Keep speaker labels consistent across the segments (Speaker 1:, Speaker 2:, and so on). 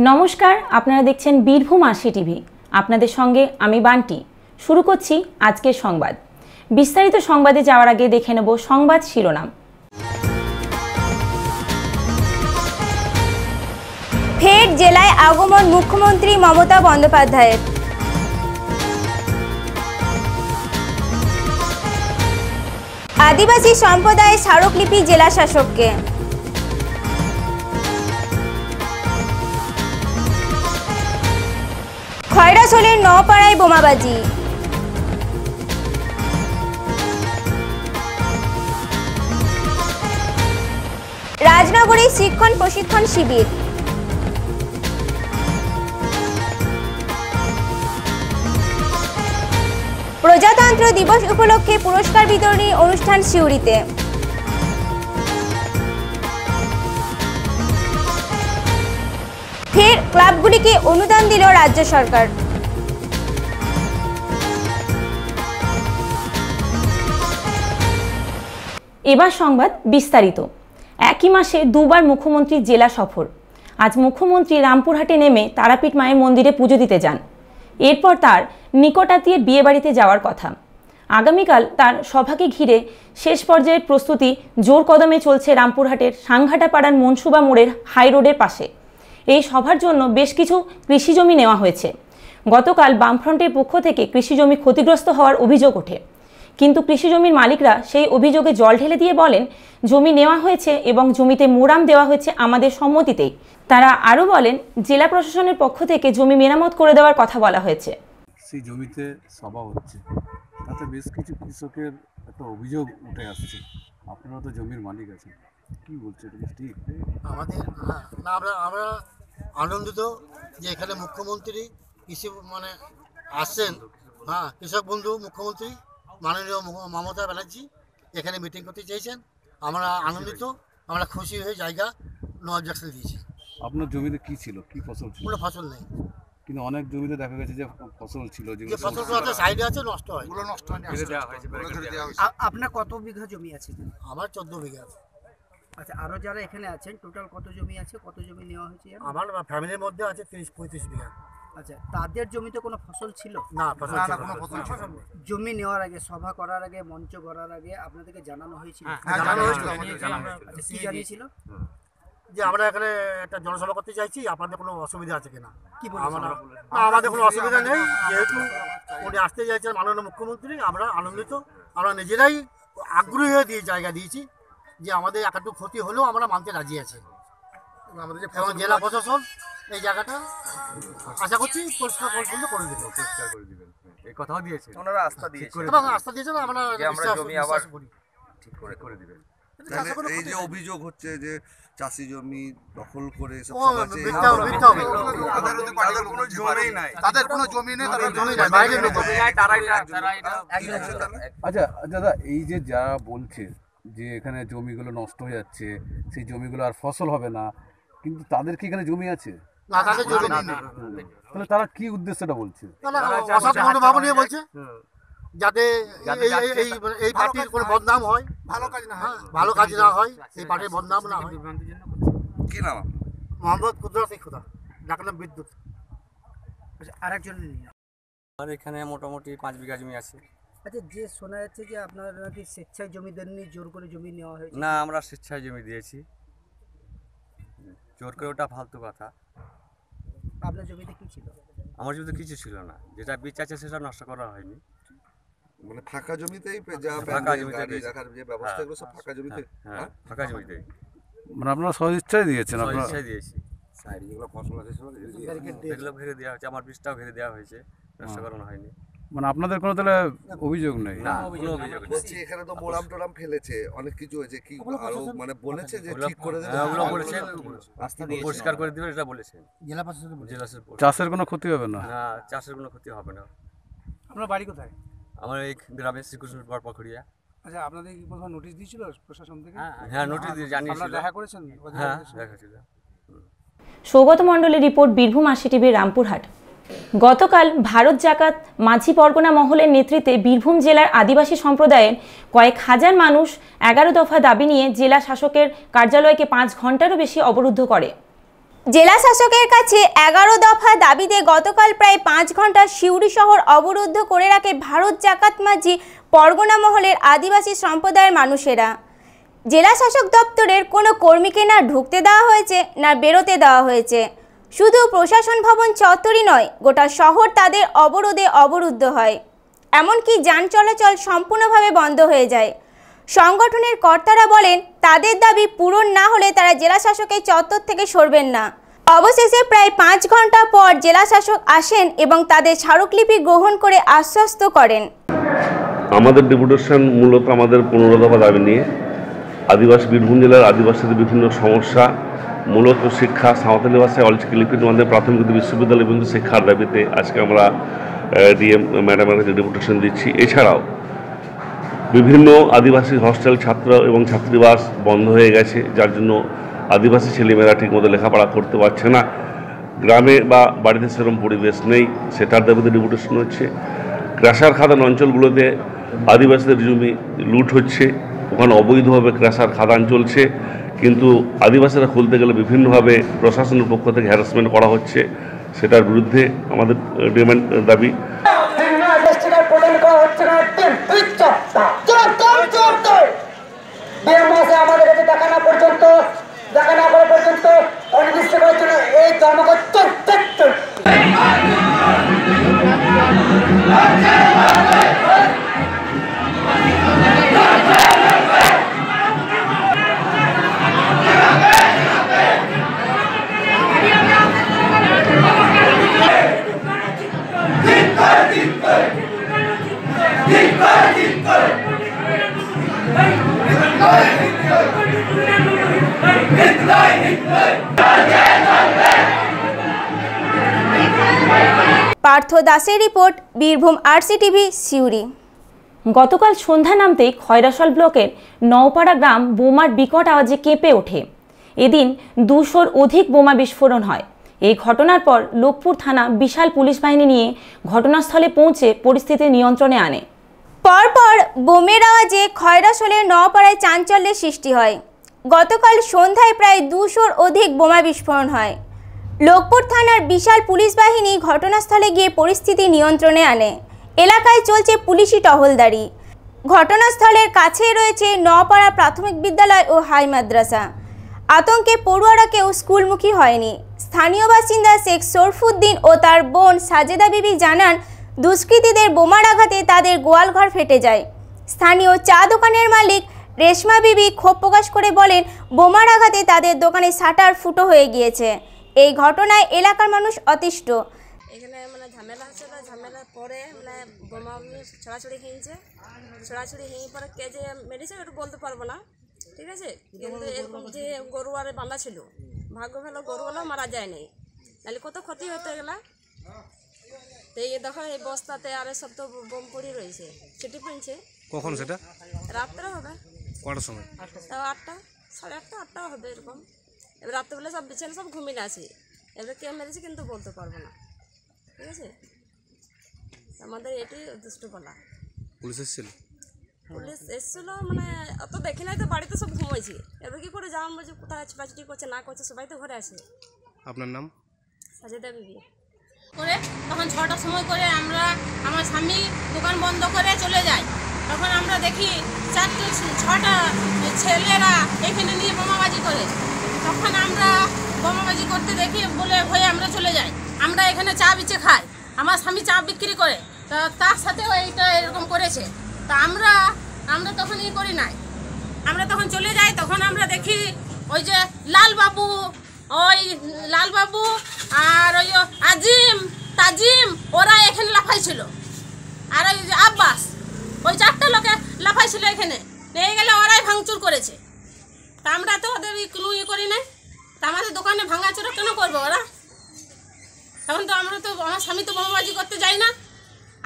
Speaker 1: নমস্কার, আপনারা দেখছেন বীরভূম আশি টিভি। আপনাদের সঙ্গে আমি বান্টি। শুরু করছি আজকের সংবাদ। বিস্তারিত সংবাদে যাওয়ার আগে দেখে নেব সংবাদ শিরোনাম।
Speaker 2: ফের জেলায় আগমন মুখ্যমন্ত্রী মমতা বন্দ্যোপাধ্যায়ের। আদিবাসী সম্প্রদায়ের স্মারকলিপি জেলা শাসককে। খয়রাছড়ির নপাড়ায় বোমাবাজি। রাজনগরে শিক্ষণ প্রশিক্ষণ শিবির। প্রজাতন্ত্র দিবস উপলক্ষে পুরস্কার বিতরণী অনুষ্ঠান সিউড়িতে। ফের ক্লাবগুলিকে অনুদান দিল রাজ্য সরকার।
Speaker 1: এবার সংবাদ বিস্তারিত। একই মাসে দুবার মুখ্যমন্ত্রীর জেলা সফর। আজ মুখ্যমন্ত্রী রামপুরহাটে নেমে তারাপীঠ মায়ের মন্দিরে পুজো দিতে যান। এরপর তার নিকটাত্মীয়ের বিয়েবাড়িতে যাওয়ার কথা। আগামীকাল তার সভাকে ঘিরে শেষ পর্যায়ের প্রস্তুতি জোর কদমে চলছে রামপুরহাটের সাংঘাটাপাড়ার মনসুবা মোড়ের হাই রোডের পাশে। এই সভার জন্য বেশ কিছু কৃষিজমি নেওয়া হয়েছে। গতকাল বামফ্রন্টের পক্ষ থেকে কৃষিজমি ক্ষতিগ্রস্ত হওয়ার অভিযোগ ওঠে, কিন্তু কৃষিজমির মালিকরা সেই অভিযোগে জল ঢেলে দিয়ে বলেন জমি নেওয়া হয়েছে এবং জমিতে মোরাম দেওয়া হয়েছে আমাদের সম্মতিতেই। তারা আরও বলেন জেলা প্রশাসনের পক্ষ থেকে জমি মেরামত করে দেওয়ার কথা বলা হয়েছে।
Speaker 3: সেই জমিতে সভা হচ্ছে, তাতে বেশ কিছু কৃষকের একটা অভিযোগ উঠে আসছে। আপনারা তো জমির মালিক আছেন, কি বলছে এটা ঠিক?
Speaker 4: আমাদের না, আমরা আনন্দিত যে এখানে মুখ্যমন্ত্রী কৃষি আসছেন। কৃষক বন্ধু মুখ্যমন্ত্রী মাননীয় মমতা ব্যানার্জি এখানে মিটিং করতে চেয়েছেন। আমরা আনন্দিত, আমরা খুশি হয়ে জায়গা নো অবজেকশন দিয়েছি।
Speaker 3: আপনার জমিতে কি ছিল, কি ফসল ছিল?
Speaker 4: কোনো ফসল নেই,
Speaker 3: কিন্তু অনেক জমিতে দেখা গেছে যে ফসল ছিল,
Speaker 4: যে ফসলগুলো আছে সাইডে আছে, নষ্ট হয়।
Speaker 5: আপনার কত বিঘা জমি আছে?
Speaker 4: আমার 14 বিঘা আছে।
Speaker 5: আচ্ছা, আরো যারা এখানে আছেন টোটাল কত জমি আছে, কত জমি নেওয়া হয়েছে?
Speaker 4: আমার ফ্যামিলির মধ্যে আছে 30-35 বিঘা।
Speaker 5: আচ্ছা, তাদের জমিতে কোনো ফসল ছিল
Speaker 4: না? ফসল কোনো ফসল ছিল।
Speaker 5: জমি নেওয়ার আগে, সভা করার আগে, মঞ্চ করার আগে আপনাদেরকে জানানো হয়েছিল? কি জানিয়েছিল?
Speaker 4: যে আমরা এখানে একটা জনসভা করতে চাইছি, আপনাদের কোনো অসুবিধা আছে কিনা।
Speaker 5: কি বলছেন?
Speaker 4: আমাদের কোনো অসুবিধা নেই, যেহেতু উনি আসতে চাইছেন মাননীয় মুখ্যমন্ত্রী। আমরা আনন্দিত, আমরা নিজেরাই আগ্রহী হয়ে জায়গা দিয়েছি যে আমাদের একটু ক্ষতি হলেও আমরা মানতে রাজি আছি। এবং জেলা প্রশাসন এই জায়গাটা আশা করছি পরিষ্কার পরিচ্ছন্ন করে দেবেন।
Speaker 3: এই কথাও দিয়েছে,
Speaker 6: ওনারা আস্থা দিয়েছে
Speaker 4: এবং আস্থা দিয়েছেন, আমরা
Speaker 6: জমি আবার
Speaker 4: করি
Speaker 6: ঠিক করে দিবেন।
Speaker 7: এই যে অভিযোগ হচ্ছে যে চাষি জমি দখল করে এসব
Speaker 4: তাদের কোনো জমি নেই,
Speaker 3: আচ্ছা দাদা, এই যে যারা বলছে যে এখানে জমিগুলো নষ্ট হয়ে যাচ্ছে, সেই জমিগুলো আর ফসল হবে না, কিন্তু তাদের কি এখানে জমি আছে?
Speaker 4: না, তাদের জমি নেই।
Speaker 3: তাহলে তারা কি উদ্দেশ্যটা বলছে?
Speaker 4: অসৎ মনোভাব নিয়ে বলছে, যাতে এই পার্টির কোনো বদনাম হয়, ভালো কাজ না হয়, এই পার্টির বদনাম না হয়।
Speaker 7: কি নাম?
Speaker 4: মোহাম্মদ কুদরত খুদা, যার নাম বিদ্যুৎ।
Speaker 5: আরেকজন
Speaker 6: আর এখানে মোটামুটি 5 বিঘা জমি আছে।
Speaker 5: আচ্ছা, যে শোনা যাচ্ছে যে আপনারা নাকি স্বেচ্ছায় জমি দেননি, জোর করে জমি নেওয়া হয়েছে?
Speaker 6: না, আমরা স্বেচ্ছায় জমি দিয়েছি, জোর করে ওটা ফালতু কথা।
Speaker 5: আপনার জমিতে কি ছিল?
Speaker 6: আমার জমিতে কিছু ছিল না, যেটা বীজ আছে সেটা নষ্ট করা হয়নি।
Speaker 7: মানে ফাঁকা জমিতেই
Speaker 6: ফাঁকা জমিতে
Speaker 7: রাখার যে ব্যবস্থা, এগুলো সব ফাঁকা জমিতে।
Speaker 6: হ্যাঁ, ফাঁকা জমিতে।
Speaker 3: মানে আপনারা সদিচ্ছায় দিয়েছেন? আপনারা
Speaker 6: সদিচ্ছায় দিয়েছি।
Speaker 7: সাইডে যেগুলো ফসল আছে সেগুলো
Speaker 6: এগুলো ঘিরে দেওয়া হয়েছে, আমার বীজটাও ঘিরে দেওয়া হয়েছে, নষ্ট করানো হয়নি।
Speaker 3: মানে আপনাদের কোনো তাহলে অভিযোগ নেই?
Speaker 6: না, কোনো অভিযোগ নেই।
Speaker 7: বলছি এখানে তো মোরাম টোরাম ফেলেছে, অনেক কিছু হয়েছে, কি আরো বলেছে যে ঠিক করে দেবে?
Speaker 6: ওগুলো বলেছে পরিষ্কার করে দিবে, এটা বলেছে
Speaker 4: জেলা প্রশাসন।
Speaker 3: চাষের কোনো ক্ষতি হবে না?
Speaker 6: না, চাষের কোনো ক্ষতি হবে না।
Speaker 5: আপনার বাড়ি কোথায়?
Speaker 6: আমার এই গ্রামে শ্রীকৃষ্ণপুর পাড়পাখড়িয়া।
Speaker 5: আচ্ছা, আপনাদের কি কোনো নোটিশ দিয়েছিল প্রশাসন থেকে?
Speaker 6: হ্যাঁ, নোটিশ দিয়ে জানিয়েছিল।
Speaker 5: দেখা করেছেন?
Speaker 6: হ্যাঁ, দেখা ছিল।
Speaker 1: সৌগত মণ্ডলের রিপোর্ট, বীরভূম আশি টিভি, রামপুরহাট। গতকাল ভারত জাকাত মাঝি পরগনা মহলের নেতৃত্বে বীরভূম জেলার আদিবাসী সম্প্রদায়ের কয়েক হাজার মানুষ 11 দফা দাবি নিয়ে জেলা শাসকের কার্যালয়কে 5 ঘন্টারও বেশি অবরুদ্ধ করে।
Speaker 2: জেলা শাসকের কাছে 11 দফা দাবিতে গতকাল প্রায় 5 ঘন্টা সিউড়ি শহর অবরুদ্ধ করে রাখে ভারত জাকাত মাঝি পরগনা মহলের আদিবাসী সম্প্রদায়ের মানুষেরা। জেলা শাসক দপ্তরের কোনো কর্মীকে না ঢুকতে দেওয়া হয়েছে না বেরোতে দেওয়া হয়েছে। শুধু প্রশাসন ভবন চত্বরই নয়, গোটা শহর তাদের অবরোধে অবরুদ্ধ হয়, এমনকি যান চলাচল সম্পূর্ণভাবে বন্ধ হয়ে যায়। সংগঠনের কর্তারা বলেন তাদের দাবি পূরণ না হলে তারা জেলা শাসকের চত্বর থেকে সরবেন না। অবশেষে প্রায় 5 ঘন্টা পর জেলা শাসক আসেন এবং তাদের স্মারকলিপি গ্রহণ করে আশ্বস্ত করেন।
Speaker 8: আমাদের ডেপুটেশন মূলত আমাদের 15 দফা দাবি নিয়ে আদিবাসী বীরভূম জেলার আদিবাসীদের বিভিন্ন সমস্যা, মূলত শিক্ষা, সাঁওতালি ভাষায় অলচিকি লিপির মধ্যে প্রাথমিক বিশ্ববিদ্যালয় পর্যন্ত শিক্ষার দাবিতে আজকে আমরা ডিএম ম্যাডামের কাছে ডেপুটেশন দিচ্ছি। এছাড়াও বিভিন্ন আদিবাসী হস্টেল, ছাত্র এবং ছাত্রীবাস বন্ধ হয়ে গেছে, যার জন্য আদিবাসী ছেলেমেয়েরা ঠিকমতো লেখাপড়া করতে পারছে না। গ্রামে বা বাড়িতে সেরকম পরিবেশ নেই, সেটার দাবিতে ডেপুটেশন হচ্ছে। ক্রাশার খাদান অঞ্চলগুলোতে আদিবাসীদের জমি লুট হচ্ছে, ওখানে অবৈধভাবে ক্রাশার খাদান চলছে, কিন্তু আদিবাসীরা খুলতে গেলে বিভিন্নভাবে প্রশাসনের পক্ষ থেকে হ্যারাসমেন্ট করা হচ্ছে। সেটার বিরুদ্ধে আমাদের ডিমান্ড দাবি।
Speaker 5: আমাদের কাছে দেখা না করা পর্যন্ত অনির্দিষ্ট করার জন্য এই ধর্মঘট
Speaker 2: পার্থ দাসের রিপোর্ট, বীরভূম আরসিটিভি, সিউড়ি।
Speaker 1: গতকাল সন্ধ্যা নামতেই খয়রাশাল ব্লকের নওপাড়া গ্রাম বোমার বিকট আওয়াজে কেঁপে ওঠে। এদিন 200-র অধিক বোমা বিস্ফোরণ হয়। এই ঘটনার পর লোকপুর থানা বিশাল পুলিশ বাহিনী নিয়ে ঘটনাস্থলে পৌঁছে পরিস্থিতি নিয়ন্ত্রণে আনে।
Speaker 2: পরপর বোমের আওয়াজে খয়রাশালের নওপাড়ায় চাঞ্চল্যের সৃষ্টি হয়। গতকাল সন্ধ্যায় প্রায় 200-র অধিক বোমা বিস্ফোরণ হয়। লোকপুর থানার বিশাল পুলিশ বাহিনী ঘটনাস্থলে গিয়ে পরিস্থিতি নিয়ন্ত্রণে আনে। এলাকায় চলছে পুলিশি টহলদারি। ঘটনাস্থলের কাছেই রয়েছে নওপাড়া প্রাথমিক বিদ্যালয় ও হাই মাদ্রাসা। আতঙ্কে পড়ুয়ারা কেউ স্কুলমুখী হয়নি। স্থানীয় বাসিন্দা শেখ শরফুদ্দিন ও তার বোন সাজেদা বিবি জানান, দুষ্কৃতীদের বোমার আঘাতে তাদের গোয়ালঘর ফেটে যায়। স্থানীয় চা দোকানের মালিক রেশমা বিবি ক্ষোভ প্রকাশ করে বলেন, বোমার আঘাতে তাদের দোকানে শাটার ফুটো হয়ে গিয়েছে। এই ঘটনায় এলাকার মানুষ অতিষ্ঠ।
Speaker 9: এখানে ঝামেলা হচ্ছে, ঝামেলার পরে বোমা ছড়াছড়ি হয়েছে। ছড়াছড়ি হয়ে পরে কে যে মেরেছে ওটা বলতে পারবো না, ঠিক আছে। কিন্তু এরকম যে গরুয়ারে বাঁধা ছিল, ভাগ্য ভালো গরুওয়ালাও মারা যায়নি, নাহলে কত ক্ষতি হতে গেলা। তো এই দেখো এই বস্তাতে আর সব তো বোম পড়ে রয়েছে, ছুটি পড়ছে।
Speaker 6: কখন সেটা?
Speaker 9: রাত্রে হবে।
Speaker 6: কটার সময়?
Speaker 9: তাও 8টা, 8:30, 8টাও হবে এরকম। এবার রাত্রেবেলা সব বিছানা সব ঘুমিয়ে আছে। এবার কে মেরেছে কিন্তু বলতে পারবো না, ঠিক আছে। আমাদের এটি দুষ্টপালা।
Speaker 6: পুলিশ এসেছিল?
Speaker 9: পুলিশ এসেছিল অত দেখি নাই তো, বাড়িতে সব ঘুমাইছি। এবার কি করে যাওয়ার বলছে, কোথায় ছোটাছুটি করছে না করছে, সবাই তো ঘরে আছে।
Speaker 6: আপনার নাম?
Speaker 9: সাজেদা বিবি।
Speaker 10: করে তখন 6টার সময় করে আমরা আমার স্বামী দোকান বন্ধ করে চলে যাই। তখন আমরা দেখি 6টা ছেলেরা এখানে নিয়ে বোমাবাজি করে। তখন আমরা বোমাবাজি করতে দেখি বলে ভয়ে আমরা চলে যাই। আমরা এখানে চা বিচে খাই, আমার স্বামী চা বিক্রি করে, তা তার সাথেও এইটা এরকম করেছে। তা আমরা তখন করি নাই, আমরা তখন চলে যাই। তখন আমরা দেখি ওই যে লালবাবু আর ওই আজিম, তাজিম, ওরা এখানে লাফাইছিল। আর ওই যে আব্বাস, ওই 4টা লোকে লাফাইছিল এখানে, নিয়ে গেলে ওরাই ভাঙচুর করেছে। তা আমরা তো ওদের কোনো করি নাই। তা আমাদের দোকানে ভাঙাচুরা কেন করবো ওরা? তখন তো আমরা তো, আমার স্বামী তো বোমাবাজি করতে যাই না।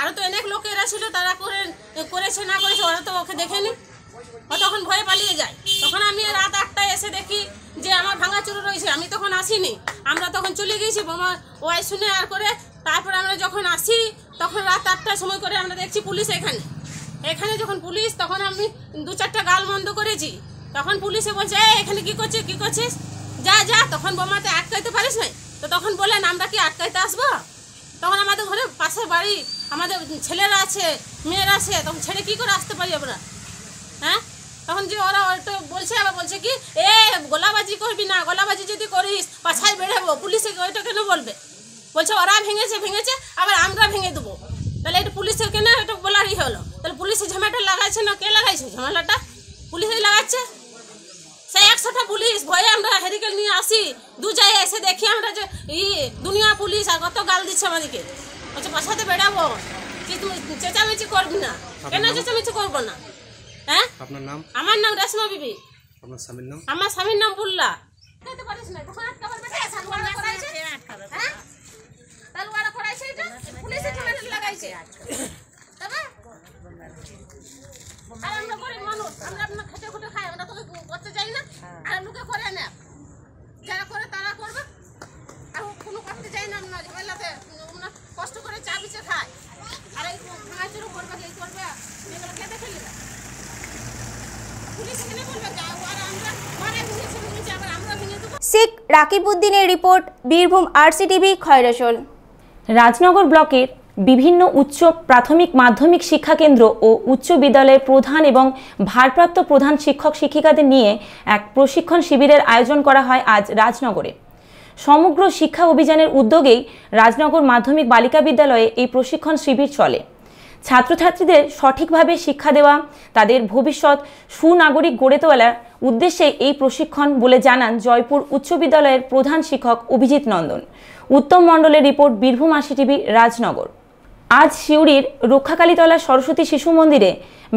Speaker 10: আরও তো অনেক লোকেরা ছিল, তারা করেছে না করেছে ওরা তো ওকে দেখেনি। ও তখন ভয়ে পালিয়ে যায়। তখন আমি রাত 8টায় এসে দেখি যে আমার ভাঙাচুরো রয়েছে। আমি তখন আসিনি, আমরা তখন চলে গিয়েছি বোমা ওয়াই শুনে আর করে। তারপর আমরা যখন আসি তখন রাত 8টার সময় করে আমরা দেখছি পুলিশ এখানে যখন পুলিশ, তখন আমি 2-4টা গাল বন্ধ করেছি। তখন পুলিশে বলছে, এখানে কী করছিস? যা যা, তখন বোমাতে আটকাইতে পারিস নাই, তো তখন বলেন আমরা কি আটকাইতে আসবো? তখন আমাদের ঘরে পাশের বাড়ি আমাদের ছেলেরা আছে, মেয়েরা আছে, তখন ছেড়ে কী করে আসতে পারি আমরা? হ্যাঁ, তখন যে ওরা তো বলছে, আবার বলছে কি এ গোলাবাজি করবি না, গোলাবাজি যদি করিস পাছায় বেড়াবো, পুলিশে ওইটা কেন বলবে? বলছে ওরা ভেঙেছে, আবার আমরা ভেঙে দেবো। তাহলে এটা পুলিশের কেন এটা বলারই হলো? তাহলে পুলিশের ঝামেলাটা লাগাইছে না, কে লাগাইছে ঝামেলাটা? পুলিশই লাগাচ্ছে। সেই 100টা পুলিশ ভয়ে আমরা হেরিকেল নিয়ে আসি, দু জায়গায় এসে দেখি আমরা যে দুনিয়া পুলিশ আর কত গাল দিচ্ছে আমাদেরকে, বলছে পাছাতে বেড়াবো, যে তুমি চেঁচামেচি করবি না। কেন চেঁচামেচি করবো না? হ্যাঁ,
Speaker 6: আপনার নাম?
Speaker 10: আমার নাম রেশমা বিবি।
Speaker 6: আপনার স্বামীর নাম?
Speaker 10: আমার স্বামীর নাম বুল্লা। যারা করে তারা করবে, আর কোনো করতে চাই না আমরা ঝামেলাতে, কষ্ট করে চা বিছে খায়, আর এই ভাঙাচুরো করবে, এই করবে, এগুলো কে দেখে নিবে? পুলিশ এখানে বলবে আর আমরা ঘরে ভেঙেছে, আবার আমরা ভেঙে দেবো।
Speaker 2: শেখ রাকিবউদ্দিনের রিপোর্ট, বীরভূম RCTV, খয়রাশোল।
Speaker 1: রাজনগর ব্লকের বিভিন্ন উচ্চ প্রাথমিক মাধ্যমিক শিক্ষা কেন্দ্র ও উচ্চ বিদ্যালয়ের প্রধান এবং ভারপ্রাপ্ত প্রধান শিক্ষক শিক্ষিকাদের নিয়ে এক প্রশিক্ষণ শিবিরের আয়োজন করা হয় আজ রাজনগরে। সমগ্র শিক্ষা অভিযানের উদ্যোগেই রাজনগর মাধ্যমিক বালিকা বিদ্যালয়ে এই প্রশিক্ষণ শিবির চলে। ছাত্রছাত্রীদের সঠিকভাবে শিক্ষা দেওয়া, তাদের ভবিষ্যৎ সুনাগরিক গড়ে তোলার উদ্দেশ্যে এই প্রশিক্ষণ বলে জানান জয়পুর উচ্চ বিদ্যালয়ের প্রধান শিক্ষক অভিজিৎ নন্দন। উত্তম মণ্ডলের রিপোর্ট, বীরভূম RCTV, রাজনগর। আজ সিউড়ির রক্ষাকালীতলা সরস্বতী শিশু মন্দিরে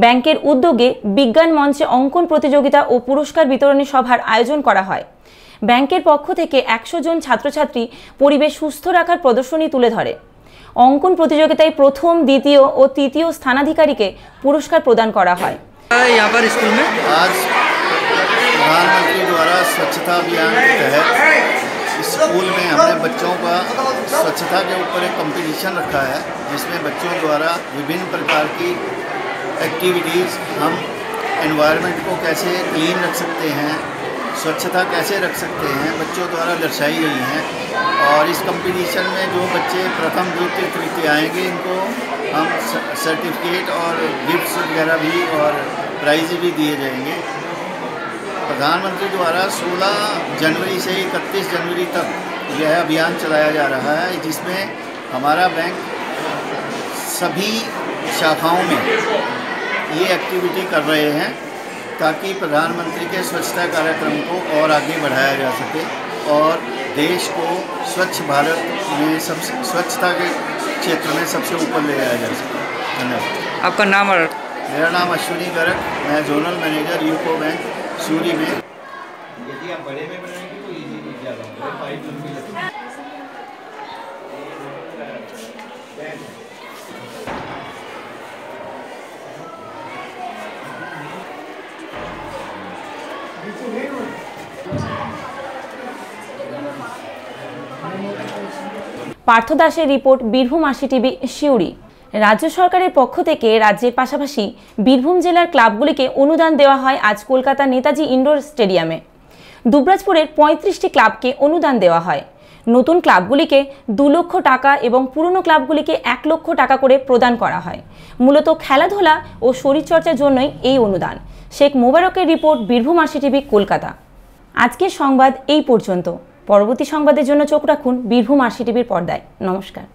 Speaker 1: ব্যাংকের উদ্যোগে বিজ্ঞান মঞ্চে অঙ্কন প্রতিযোগিতা ও পুরস্কার বিতরণী সভার আয়োজন করা হয়। ব্যাংকের পক্ষ থেকে 100 জন ছাত্রছাত্রী পরিবেশ সুস্থ রাখার প্রদর্শনী তুলে ধরে। অঙ্কন প্রতিযোগিতায় প্রথম, দ্বিতীয় ও তৃতীয় স্থানাধিকারীকে পুরস্কার প্রদান করা হয়।
Speaker 11: यहाँ पर स्कूल में आज प्रधानमंत्री द्वारा स्वच्छता अभियान के तहत स्कूल में हमने बच्चों का स्वच्छता के ऊपर एक कंपटीशन रखा है, जिसमें बच्चों द्वारा विभिन्न प्रकार की एक्टिविटीज़, हम एनवायरनमेंट को कैसे क्लीन रख सकते हैं, स्वच्छता कैसे रख सकते हैं, बच्चों द्वारा दर्शाई गई हैं। और इस कंपटीशन में जो बच्चे प्रथम, द्वितीय, तृतीय आएंगे, इनको हम सर्टिफिकेट और गिफ्ट्स वगैरह भी और प्राइज़ भी दिए जाएंगे। प्रधानमंत्री द्वारा 16 जनवरी से 31 जनवरी तक यह अभियान चलाया जा रहा है, जिसमें हमारा बैंक सभी शाखाओं में ये एक्टिविटी कर रहे हैं, ताकि प्रधानमंत्री के स्वच्छता कार्यक्रम को और आगे बढ़ाया जा सके और देश को स्वच्छ भारत में सबसे स्वच्छता के क्षेत्र में सबसे ऊपर ले जाया जा सके। धन्यवाद।
Speaker 5: आपका नाम? और
Speaker 11: मेरा नाम अश्विनी गर्ग, मैं zonal manager UCO bank Suri में। यदि आप बड़े में बनाएंगे तो इजी ज़्यादा होगा, पाइप लंबी लगती है।
Speaker 1: পার্থ দাসের রিপোর্ট, বীরভূম RCTV, সিউড়ি। রাজ্য সরকারের পক্ষ থেকে রাজ্যের পাশাপাশি বীরভূম জেলার ক্লাবগুলিকে অনুদান দেওয়া হয় আজ কলকাতা নেতাজি ইন্ডোর স্টেডিয়ামে। দুবরাজপুরের 35টি ক্লাবকে অনুদান দেওয়া হয়। নতুন ক্লাবগুলিকে 2 লক্ষ টাকা এবং পুরনো ক্লাবগুলিকে 1 লক্ষ টাকা করে প্রদান করা হয়। মূলত খেলাধুলা ও শরীরচর্চার জন্যই এই অনুদান। শেখ মোবারকের রিপোর্ট, বীরভূম RCTV, কলকাতা। আজকের সংবাদ এই পর্যন্ত। পরবর্তী সংবাদের জন্য চোখ রাখুন বীরভূম RCTVর পর্দায়। নমস্কার।